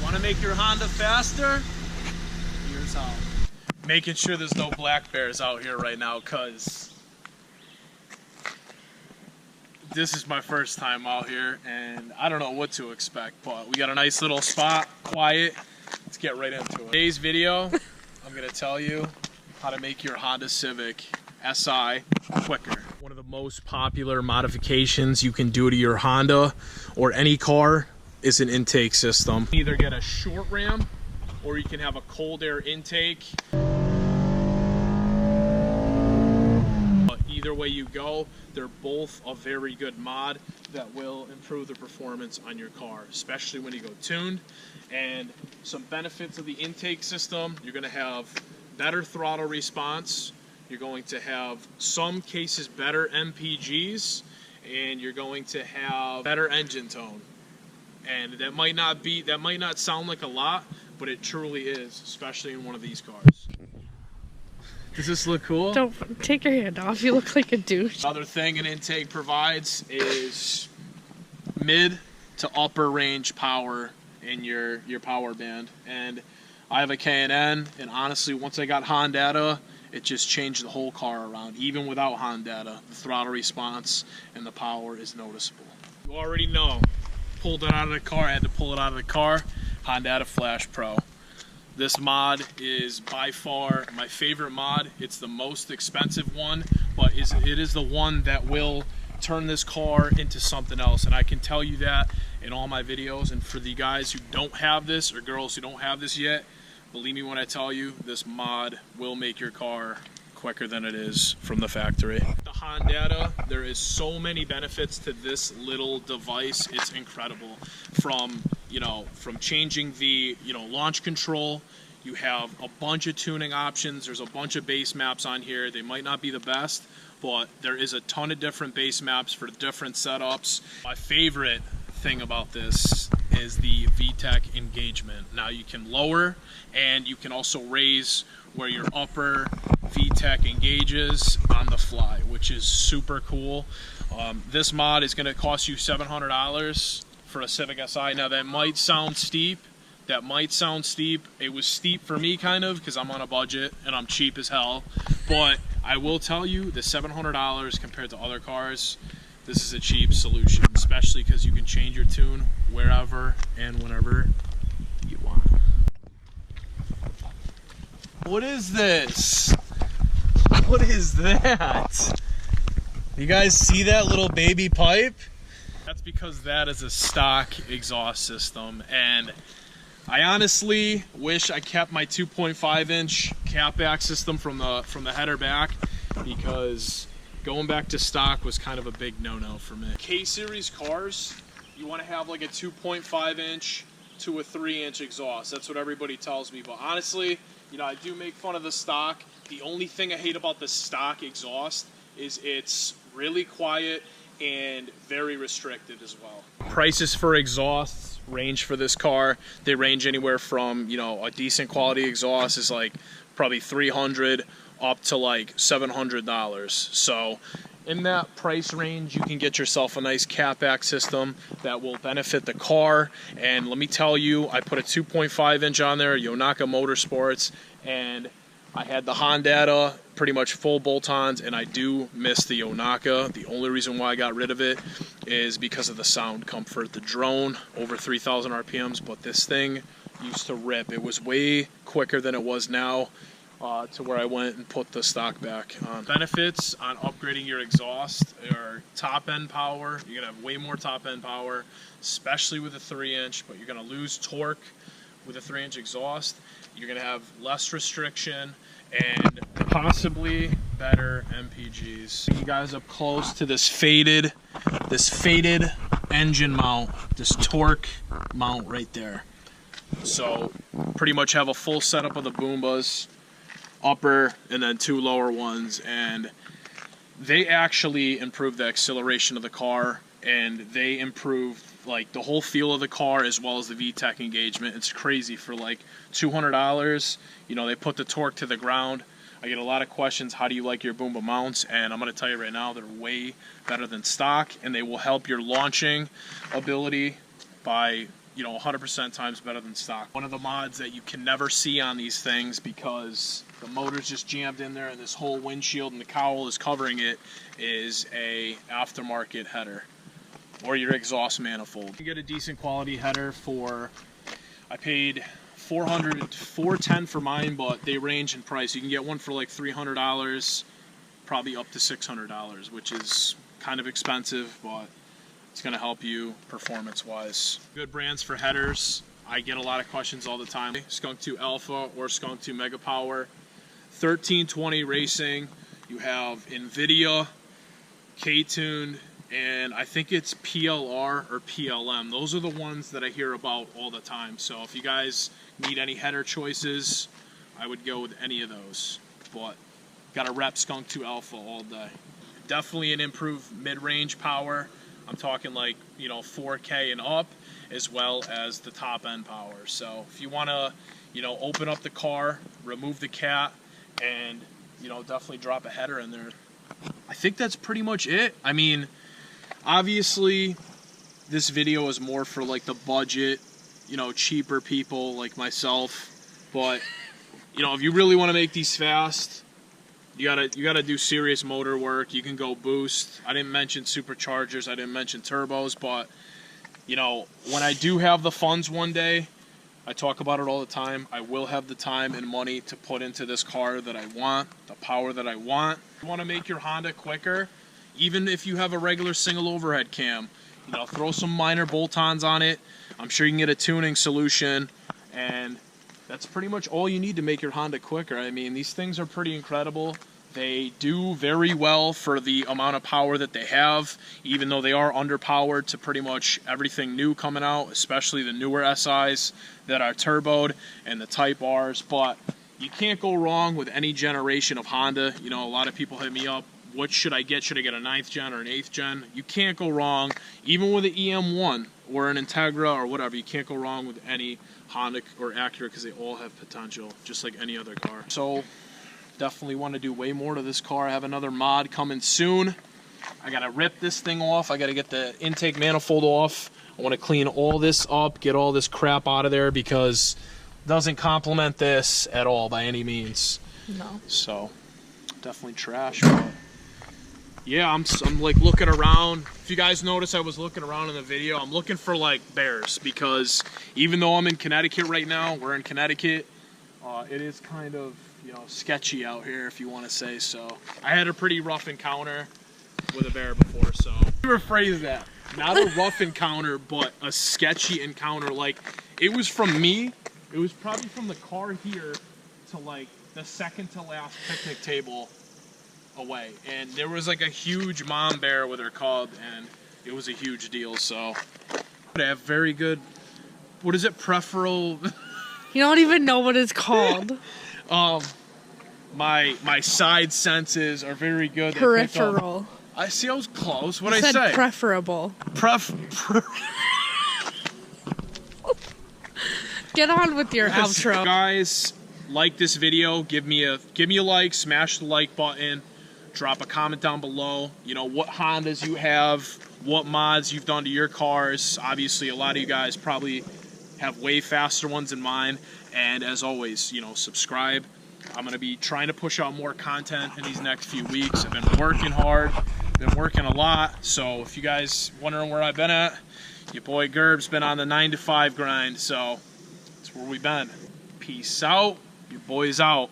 Want to make your Honda faster? Here's how. Making sure there's no black bears out here right now, because this is my first time out here and I don't know what to expect, but we got a nice little spot, quiet. Let's get right into it. Today's video, I'm going to tell you how to make your Honda Civic SI quicker. One of the most popular modifications you can do to your Honda or any car is an intake system. You can either get a short ram or you can have a cold air intake. Either way you go, they're both a very good mod that will improve the performance on your car, especially when you go tuned. And some benefits of the intake system: you're going to have better throttle response, you're going to have some cases better MPGs, and you're going to have better engine tone. And that might not sound like a lot, but it truly is, especially in one of these cars. Does this look cool? Don't take your hand off. You look like a douche. Another thing an intake provides is mid to upper range power in your power band. And I have a K&N, and honestly, once I got Honda, it just changed the whole car around. Even without Honda, the throttle response and the power is noticeable. You already know. Pulled it out of the car. I had to pull it out of the car. Honda Flash Pro. This mod is by far my favorite mod. It's the most expensive one, but it is the one that will turn this car into something else. And I can tell you that in all my videos. And for the guys who don't have this, or girls who don't have this yet, believe me when I tell you, this mod will make your car quicker than it is from the factory. The Honda, there is so many benefits to this little device. It's incredible. From changing the launch control, you have a bunch of tuning options. There's a bunch of base maps on here. They might not be the best, but there is a ton of different base maps for different setups. My favorite thing about this is the Vtec Engagement. Now you can lower and you can also raise where your upper Vtec engages on the fly, which is super cool. This mod is going to cost you $700 for a Civic Si. Now that might sound steep. It was steep for me kind of, because I'm on a budget and I'm cheap as hell. But I will tell you, the $700 compared to other cars, this is a cheap solution, especially because you can change your tune wherever and whenever you want. What is this? What is that? You guys see that little baby pipe? That's because that is a stock exhaust system, and I honestly wish I kept my 2.5-inch catback system from the header back, because going back to stock was kind of a big no-no for me. K-Series cars, you want to have like a 2.5-inch to a 3-inch exhaust. That's what everybody tells me, but honestly, I do make fun of the stock. The only thing I hate about the stock exhaust is it's really quiet and very restricted as well. Prices for exhausts range for this car. They range anywhere from, a decent quality exhaust is like probably $300 up to like $700. So in that price range, you can get yourself a nice catback system that will benefit the car. And let me tell you, I put a 2.5-inch on there, Yonaka Motorsports, and I had the Honda pretty much full bolt-ons, and I do miss the Yonaka. The only reason why I got rid of it is because of the sound comfort. The drone, over 3,000 RPMs, but this thing used to rip. It was way quicker than it was now, to where I went and put the stock back on. Benefits on upgrading your exhaust are top-end power. You're going to have way more top-end power, especially with a 3-inch, but you're going to lose torque with a 3-inch exhaust. You're going to have less restriction and possibly better MPGs. You guys up close to this faded engine mount, this torque mount right there. So pretty much have a full setup of the Boombas, upper and then 2 lower ones, and they actually improve the acceleration of the car, and they improve like the whole feel of the car as well as the Vtec Engagement. It's crazy. For like $200, they put the torque to the ground. I get a lot of questions, how do you like your Boomba mounts? And I'm going to tell you right now, they're way better than stock, and they will help your launching ability by you know, 100% times better than stock. One of the mods that you can never see on these things because the motor's just jammed in there and this whole windshield and the cowl is covering it is a aftermarket header or your exhaust manifold. You get a decent quality header for, I paid $410 for mine, but they range in price. You can get one for like $300, probably up to $600, which is kind of expensive, but it's going to help you performance-wise. Good brands for headers. I get a lot of questions all the time. Skunk 2 Alpha or Skunk 2 Mega Power. 1320 Racing. You have NVIDIA, K-Tuned, and I think it's PLR or PLM. Those are the ones that I hear about all the time. So if you guys need any header choices, I would go with any of those. But gotta rep Skunk 2 Alpha all day. Definitely an improved mid-range power. I'm talking like, you know, 4K and up, as well as the top end power. So if you want to, you know, open up the car, remove the cat, and, you know, definitely drop a header in there. I think that's pretty much it. I mean, obviously this video is more for like the budget, you know, cheaper people like myself. But, you know, if you really want to make these fast, you gotta do serious motor work. You can go boost. I didn't mention superchargers. I didn't mention turbos, but you know, when I do have the funds one day, I talk about it all the time. I will have the time and money to put into this car that I want, the power that I want. You want to make your Honda quicker, even if you have a regular single overhead cam. You know, throw some minor bolt-ons on it. I'm sure you can get a tuning solution, and that's pretty much all you need to make your Honda quicker. I mean, these things are pretty incredible. They do very well for the amount of power that they have, even though they are underpowered to pretty much everything new coming out, especially the newer SIs that are turboed and the Type Rs. But you can't go wrong with any generation of Honda. You know, a lot of people hit me up, what should I get? Should I get a 9th gen or an 8th gen? You can't go wrong, even with an EM1 or an Integra or whatever. You can't go wrong with any Honda or Acura because they all have potential, just like any other car. So definitely want to do way more to this car. I have another mod coming soon. I gotta rip this thing off. I gotta get the intake manifold off. I want to clean all this up, get all this crap out of there because it doesn't complement this at all by any means. No. So definitely trash. But yeah, I'm like looking around. If you guys notice, I was looking around in the video. I'm looking for like bears because even though I'm in Connecticut right now, we're in Connecticut, it is kind of, you know, sketchy out here, if you want to say so. I had a pretty rough encounter with a bear before, so rephrase that. Not a rough encounter, but a sketchy encounter. Like, it was from me. It was probably from the car here to like the second to last picnic table away, and there was like a huge mom bear with her cub, and it was a huge deal. So I have very good, what is it, peripheral? You don't even know what it's called. My side senses are very good. Peripheral. I see. I was close. What I I said say? Preferable. Get on with your outro, guys. Like this video. Give me a like. Smash the like button. Drop a comment down below. You know what Hondas you have, what mods you've done to your cars. Obviously, a lot of you guys probably have way faster ones than mine. And as always, you know, subscribe. I'm going to be trying to push out more content in these next few weeks. I've been working hard, been working a lot. So if you guys wondering where I've been at, your boy Gerb's been on the 9 to 5 grind. So that's where we've been. Peace out. Your boy's out.